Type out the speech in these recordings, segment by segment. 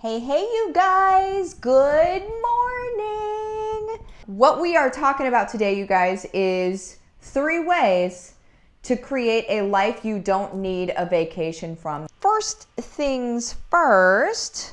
Hey, you guys, good morning. What we are talking about today, you guys, is 3 ways to create a life you don't need a vacation from. First things first,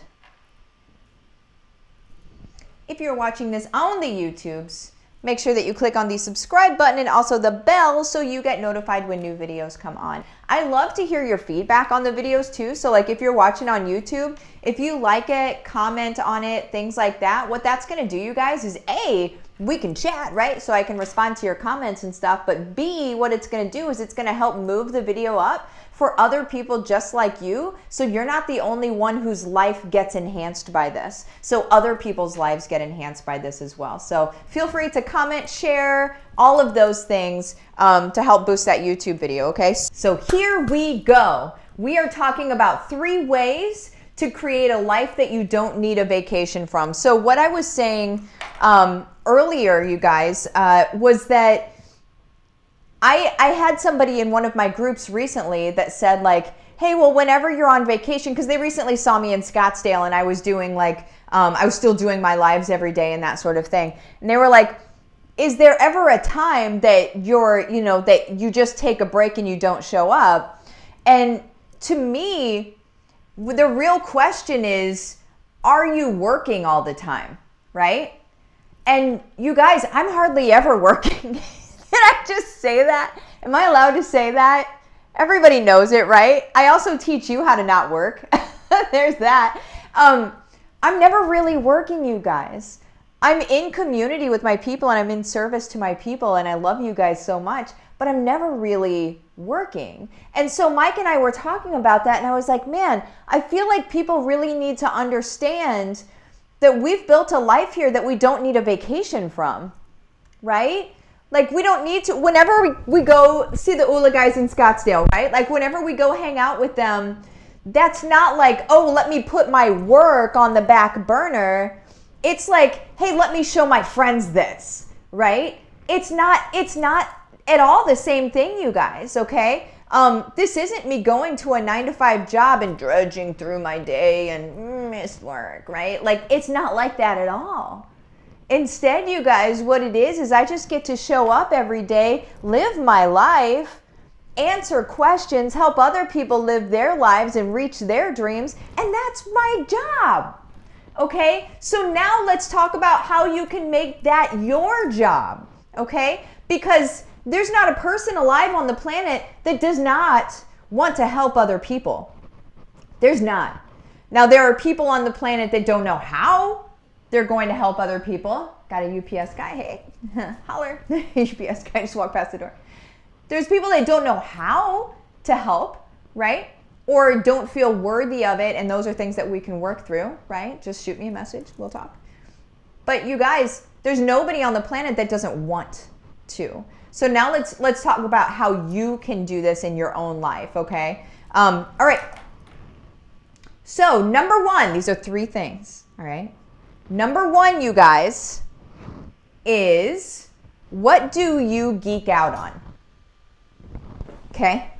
if you're watching this on the YouTubes, make sure that you click on the subscribe button and also the bell so you get notified when new videos come on. I love to hear your feedback on the videos too. So like if you're watching on YouTube, if you like it, comment on it, things like that. What that's gonna do, you guys, is A, we can chat, right? So I can respond to your comments and stuff. But B, what it's gonna do is it's gonna help move the video up for other people just like you. So you're not the only one whose life gets enhanced by this. So other people's lives get enhanced by this as well. So feel free to comment, share, all of those things to help boost that YouTube video, okay? So here we go. We are talking about 3 ways to create a life that you don't need a vacation from. So what I was saying earlier, you guys, was that I had somebody in one of my groups recently that said like, hey, well, whenever you're on vacation, because they recently saw me in Scottsdale and I was doing like, I was still doing my lives every day and that sort of thing. And they were like, is there ever a time that that you just take a break and you don't show up? And to me, the real question is, are you working all the time, right? And you guys, I'm hardly ever working. Did I just say that? Am I allowed to say that? Everybody knows it, right? I also teach you how to not work. There's that. I'm never really working, you guys. I'm in community with my people and I'm in service to my people and I love you guys so much, but I'm never really working. And so Mike and I were talking about that and I was like, man, I feel like people really need to understand that we've built a life here that we don't need a vacation from, right? Like we don't need to, whenever we go see the Ula guys in Scottsdale, right? Like whenever we go hang out with them, that's not like, oh, let me put my work on the back burner. It's like, hey, let me show my friends this, right? It's not at all the same thing, you guys, okay? This isn't me going to a 9-to-5 job and drudging through my day and miss work, right? Like it's not like that at all. Instead, you guys, what it is I just get to show up every day, live my life, answer questions, help other people live their lives and reach their dreams, and that's my job. Okay? So now let's talk about how you can make that your job. Okay? Because there's not a person alive on the planet that does not want to help other people. There's not. Now, there are people on the planet that don't know how they're going to help other people. Got a UPS guy, hey, holler. UPS guy just walked past the door. There's people that don't know how to help, right? Or don't feel worthy of it, and those are things that we can work through, right? Just shoot me a message, we'll talk. But you guys, there's nobody on the planet that doesn't want to. So now let's talk about how you can do this in your own life, okay? All right. So number 1, these are 3 things, all right? Number 1, you guys, is what do you geek out on? Okay?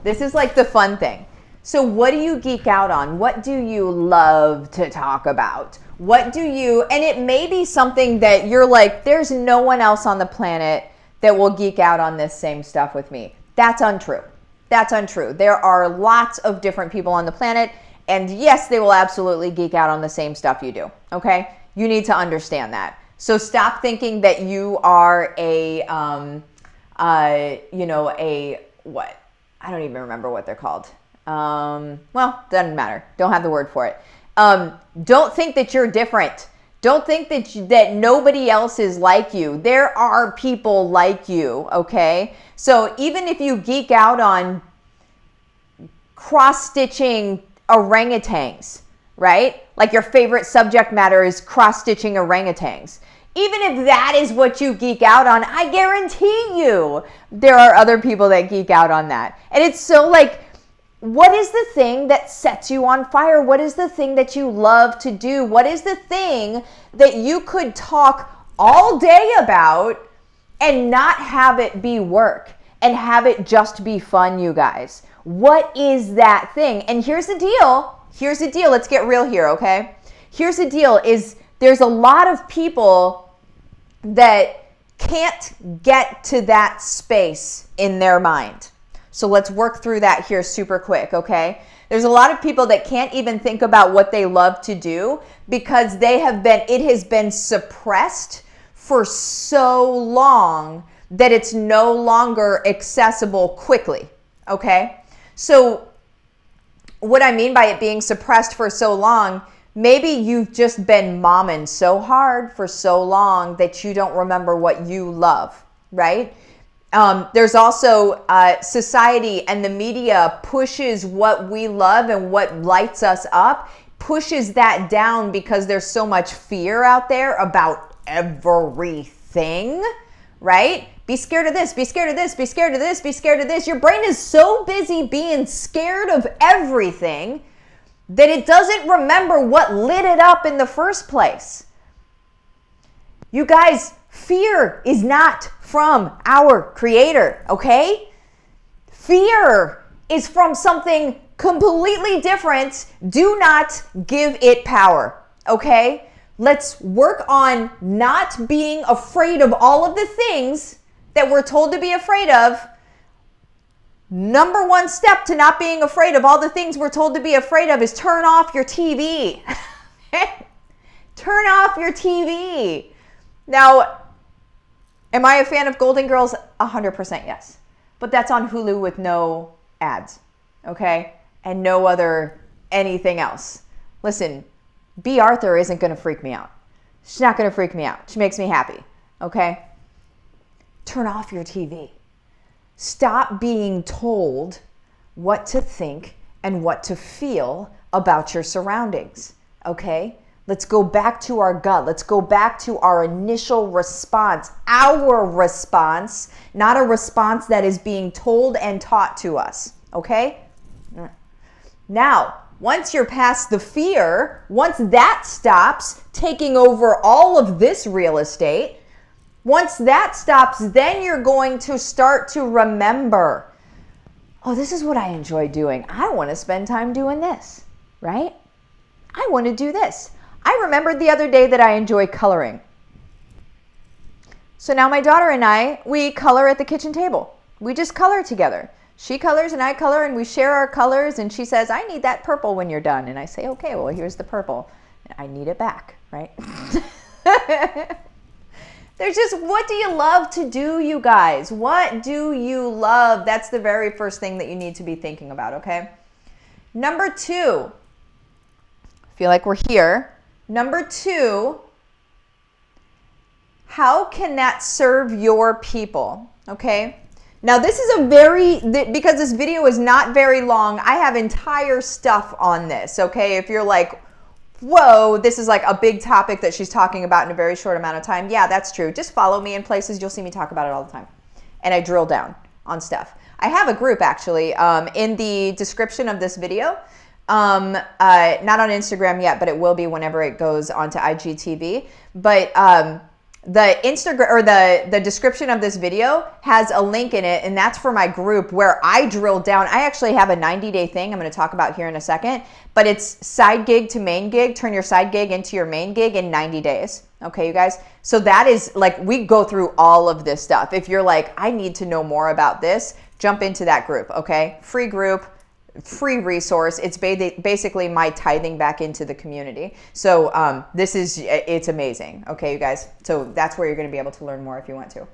This is like the fun thing. So what do you geek out on? What do you love to talk about? What do you, and it may be something that you're like, there's no one else on the planet that will geek out on this same stuff with me. That's untrue. That's untrue. There are lots of different people on the planet, and yes, they will absolutely geek out on the same stuff you do, okay? You need to understand that. So stop thinking that you are what? I don't even remember what they're called. Well, doesn't matter. Don't have the word for it. Don't think that you're different. Don't think that nobody else is like you. There are people like you, okay? So even if you geek out on cross-stitching orangutans, right? Like your favorite subject matter is cross-stitching orangutans. Even if that is what you geek out on, I guarantee you there are other people that geek out on that. And it's so like, what is the thing that sets you on fire? What is the thing that you love to do? What is the thing that you could talk all day about and not have it be work and have it just be fun, you guys? What is that thing? And here's the deal. here's the deal. Let's get real here, okay? Here's the deal is there's a lot of people that can't get to that space in their mind. So let's work through that here super quick, okay? There's a lot of people that can't even think about what they love to do because it has been suppressed for so long that it's no longer accessible quickly, okay? So what I mean by it being suppressed for so long, maybe you've just been momming so hard for so long that you don't remember what you love, right? There's also society and the media pushes what we love and what lights us up, pushes that down because there's so much fear out there about everything, right? Be scared of this, be scared of this, be scared of this, be scared of this. Your brain is so busy being scared of everything that it doesn't remember what lit it up in the first place. You guys, fear is not from our creator, okay? Fear is from something completely different. Do not give it power, okay? Let's work on not being afraid of all of the things that we're told to be afraid of. Number one step to not being afraid of all the things we're told to be afraid of is turn off your TV. Turn off your TV. Now, am I a fan of Golden Girls? 100% yes. But that's on Hulu with no ads, okay? And no other anything else. Listen, B. Arthur isn't going to freak me out. She's not going to freak me out. She makes me happy, okay? Turn off your TV. Stop being told what to think and what to feel about your surroundings, okay? Let's go back to our gut. Let's go back to our initial response, our response, not a response that is being told and taught to us, okay? Now, once you're past the fear, once that stops taking over all of this real estate, once that stops, then you're going to start to remember, oh, this is what I enjoy doing. I want to spend time doing this, right? I want to do this. I remembered the other day that I enjoy coloring. So now my daughter and I, we color at the kitchen table. We just color together. She colors and I color and we share our colors, and she says, I need that purple when you're done. And I say, okay, well, here's the purple. I need it back, right? There's just, what do you love to do, you guys? What do you love? That's the very first thing that you need to be thinking about, okay? Number 2, I feel like we're here. Number 2, how can that serve your people, okay? Now this is because this video is not very long, I have entire stuff on this, okay? If you're like, whoa, this is like a big topic that she's talking about in a very short amount of time. Yeah, that's true. Just follow me in places. You'll see me talk about it all the time. And I drill down on stuff. I have a group actually in the description of this video. Not on Instagram yet, but it will be whenever it goes onto IGTV. But the Instagram or the description of this video has a link in it, and that's for my group where I drill down. I actually have a 90-day thing I'm going to talk about here in a second, but it's side gig to main gig. Turn your side gig into your main gig in 90 days. Okay, you guys? So that is like, we go through all of this stuff. If you're like, I need to know more about this, jump into that group, okay? Free group. Free resource. It's basically my tithing back into the community. So it's amazing. Okay, you guys. So that's where you're going to be able to learn more if you want to.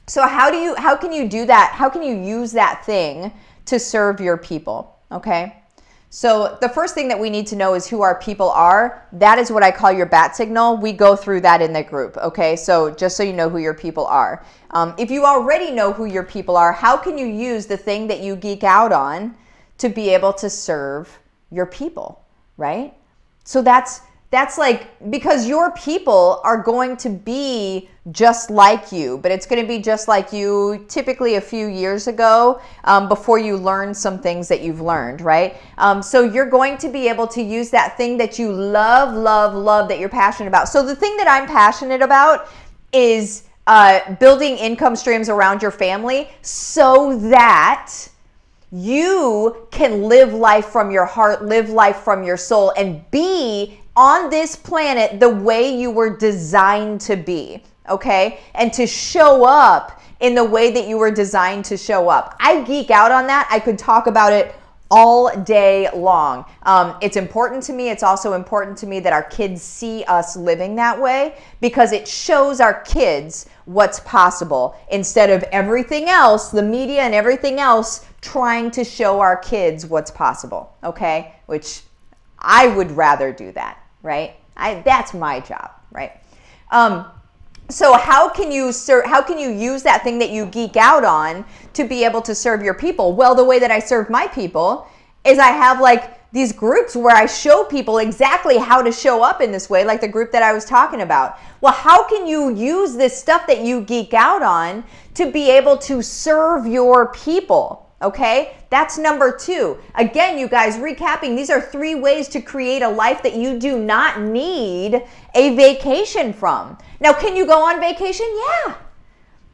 So how can you do that? How can you use that thing to serve your people? Okay. So the first thing that we need to know is who our people are. That is what I call your bat signal. We go through that in the group. Okay. So just so you know who your people are. If you already know who your people are, how can you use the thing that you geek out on to be able to serve your people, right? So that's like, because your people are going to be just like you, but it's going to be just like you typically a few years ago before you learn some things that you've learned, right? So you're going to be able to use that thing that you love, love, love, that you're passionate about. So the thing that I'm passionate about is building income streams around your family so that you can live life from your heart, live life from your soul, and be on this planet the way you were designed to be, okay? And to show up in the way that you were designed to show up. I geek out on that. I could talk about it all day long. It's important to me. It's also important to me that our kids see us living that way, because it shows our kids what's possible instead of everything else, the media and everything else trying to show our kids what's possible, okay? Which I would rather do that, right? That's my job, right? So how can you use that thing that you geek out on to be able to serve your people? Well, the way that I serve my people is I have like these groups where I show people exactly how to show up in this way, like the group that I was talking about. Well, how can you use this stuff that you geek out on to be able to serve your people? Okay, that's number 2. Again, you guys, recapping, these are 3 ways to create a life that you do not need a vacation from. Now, can you go on vacation? Yeah.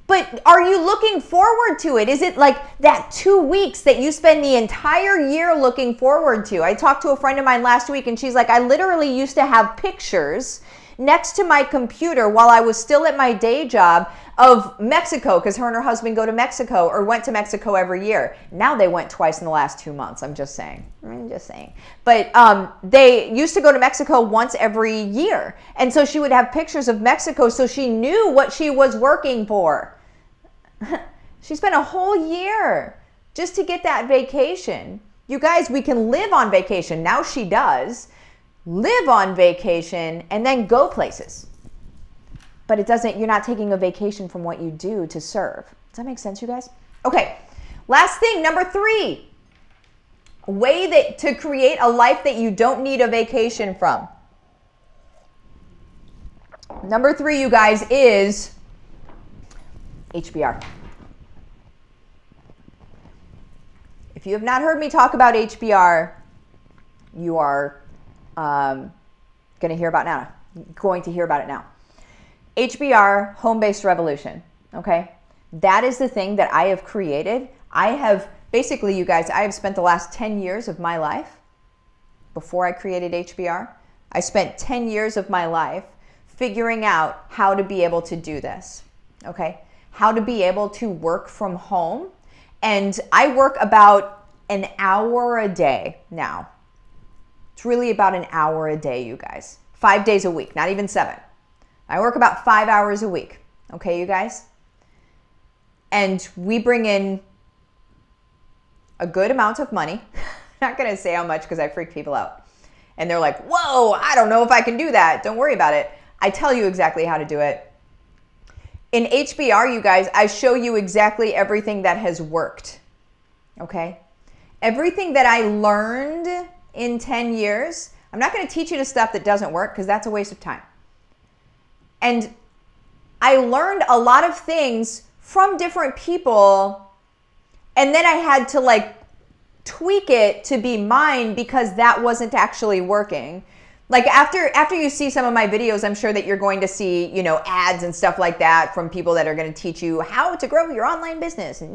But are you looking forward to it? Is it like that 2 weeks that you spend the entire year looking forward to? I talked to a friend of mine last week and she's like, I literally used to have pictures next to my computer while I was still at my day job of Mexico, because her and her husband go to Mexico or went to Mexico every year. Now they went twice in the last 2 months. I'm just saying. But they used to go to Mexico once every year. And so she would have pictures of Mexico so she knew what she was working for. She spent a whole year just to get that vacation. You guys, we can live on vacation. Now she does. Live on vacation and then go places. But you're not taking a vacation from what you do to serve. Does that make sense, you guys? Okay, last thing, number 3. A way to create a life that you don't need a vacation from. Number 3, you guys, is HBR. If you have not heard me talk about HBR, you are going to hear about it now. HBR, home-based revolution, okay? That is the thing that I have created. Basically, you guys, I have spent the last 10 years of my life, before I created HBR, I spent 10 years of my life figuring out how to be able to do this, okay? How to be able to work from home. And I work about an hour a day now. It's really about an hour a day, you guys. 5 days a week, not even 7. I work about 5 hours a week, okay, you guys? And we bring in a good amount of money. I'm not going to say how much because I freak people out. And they're like, whoa, I don't know if I can do that. Don't worry about it. I tell you exactly how to do it. In HBR, you guys, I show you exactly everything that has worked, okay? Everything that I learned in 10 years, I'm not going to teach you the stuff that doesn't work because that's a waste of time. And I learned a lot of things from different people, and then I had to like tweak it to be mine because that wasn't actually working. Like after you see some of my videos, I'm sure that you're going to see, ads and stuff like that from people that are going to teach you how to grow your online business and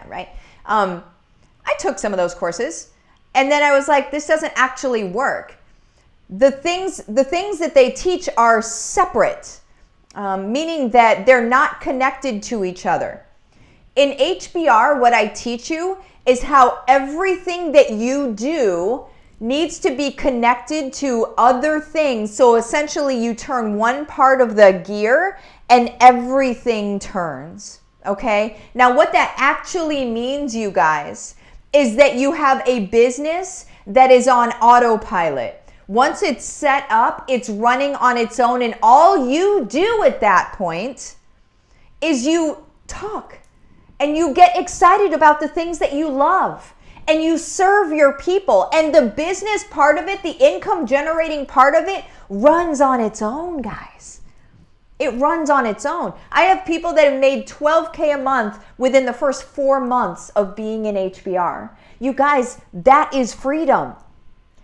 right? I took some of those courses and then I was like, this doesn't actually work. The things that they teach are separate, meaning that they're not connected to each other. In HBR, what I teach you is how everything that you do needs to be connected to other things. So essentially you turn one part of the gear and everything turns, okay? Now what that actually means, you guys, is that you have a business that is on autopilot. Once it's set up, it's running on its own, and all you do at that point is you talk and you get excited about the things that you love. And you serve your people, and the business part of it, the income generating part of it runs on its own, guys. It runs on its own. I have people that have made $12K a month within the first 4 months of being in HBR. You guys, that is freedom.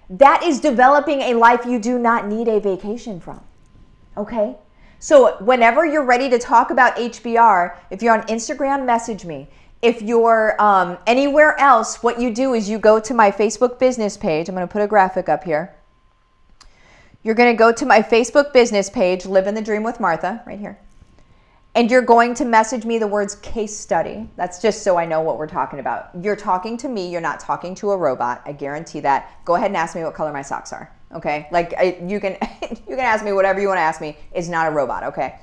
That is developing a life you do not need a vacation from, okay? So whenever you're ready to talk about HBR, if you're on Instagram, message me. If you're anywhere else, what you do is you go to my Facebook business page. I'm going to put a graphic up here. You're going to go to my Facebook business page, Livin the Dream with Martha, right here. And you're going to message me the words case study. That's just so I know what we're talking about. You're talking to me. You're not talking to a robot. I guarantee that. Go ahead and ask me what color my socks are. Okay? Like you can you can ask me whatever you want to ask me. It's not a robot. Okay?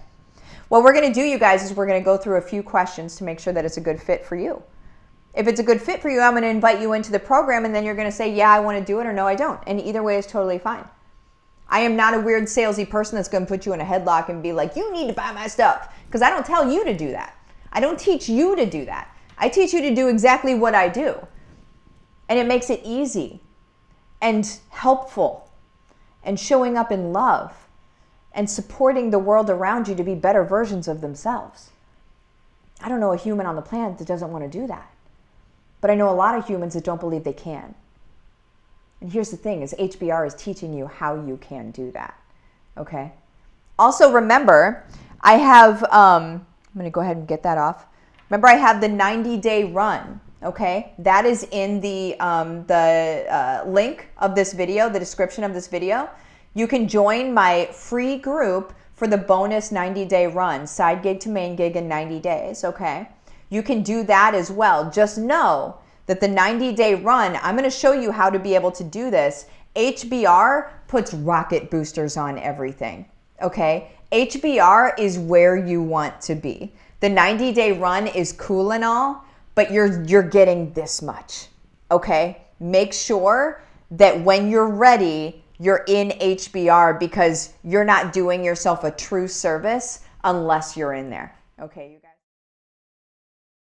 What we're going to do, you guys, is we're going to go through a few questions to make sure that it's a good fit for you. If it's a good fit for you, I'm going to invite you into the program, and then you're going to say, yeah, I want to do it, or no, I don't. And either way is totally fine. I am not a weird salesy person that's going to put you in a headlock and be like, you need to buy my stuff. Because I don't tell you to do that. I don't teach you to do that. I teach you to do exactly what I do. And it makes it easy and helpful and showing up in love and supporting the world around you to be better versions of themselves. I don't know a human on the planet that doesn't want to do that. But I know a lot of humans that don't believe they can. And here's the thing, is HBR is teaching you how you can do that, okay? Also remember, I have, I'm gonna go ahead and get that off. Remember, I have the 90-day run, okay? That is in the link of this video, the description of this video. You can join my free group for the bonus 90-day run, side gig to main gig in 90 days, okay? You can do that as well. Just know that the 90-day run, I'm gonna show you how to be able to do this. HBR puts rocket boosters on everything, okay? HBR is where you want to be. The 90-day run is cool and all, but you're getting this much, okay? Make sure that when you're ready, you're in HBR, because you're not doing yourself a true service unless you're in there. Okay, you guys.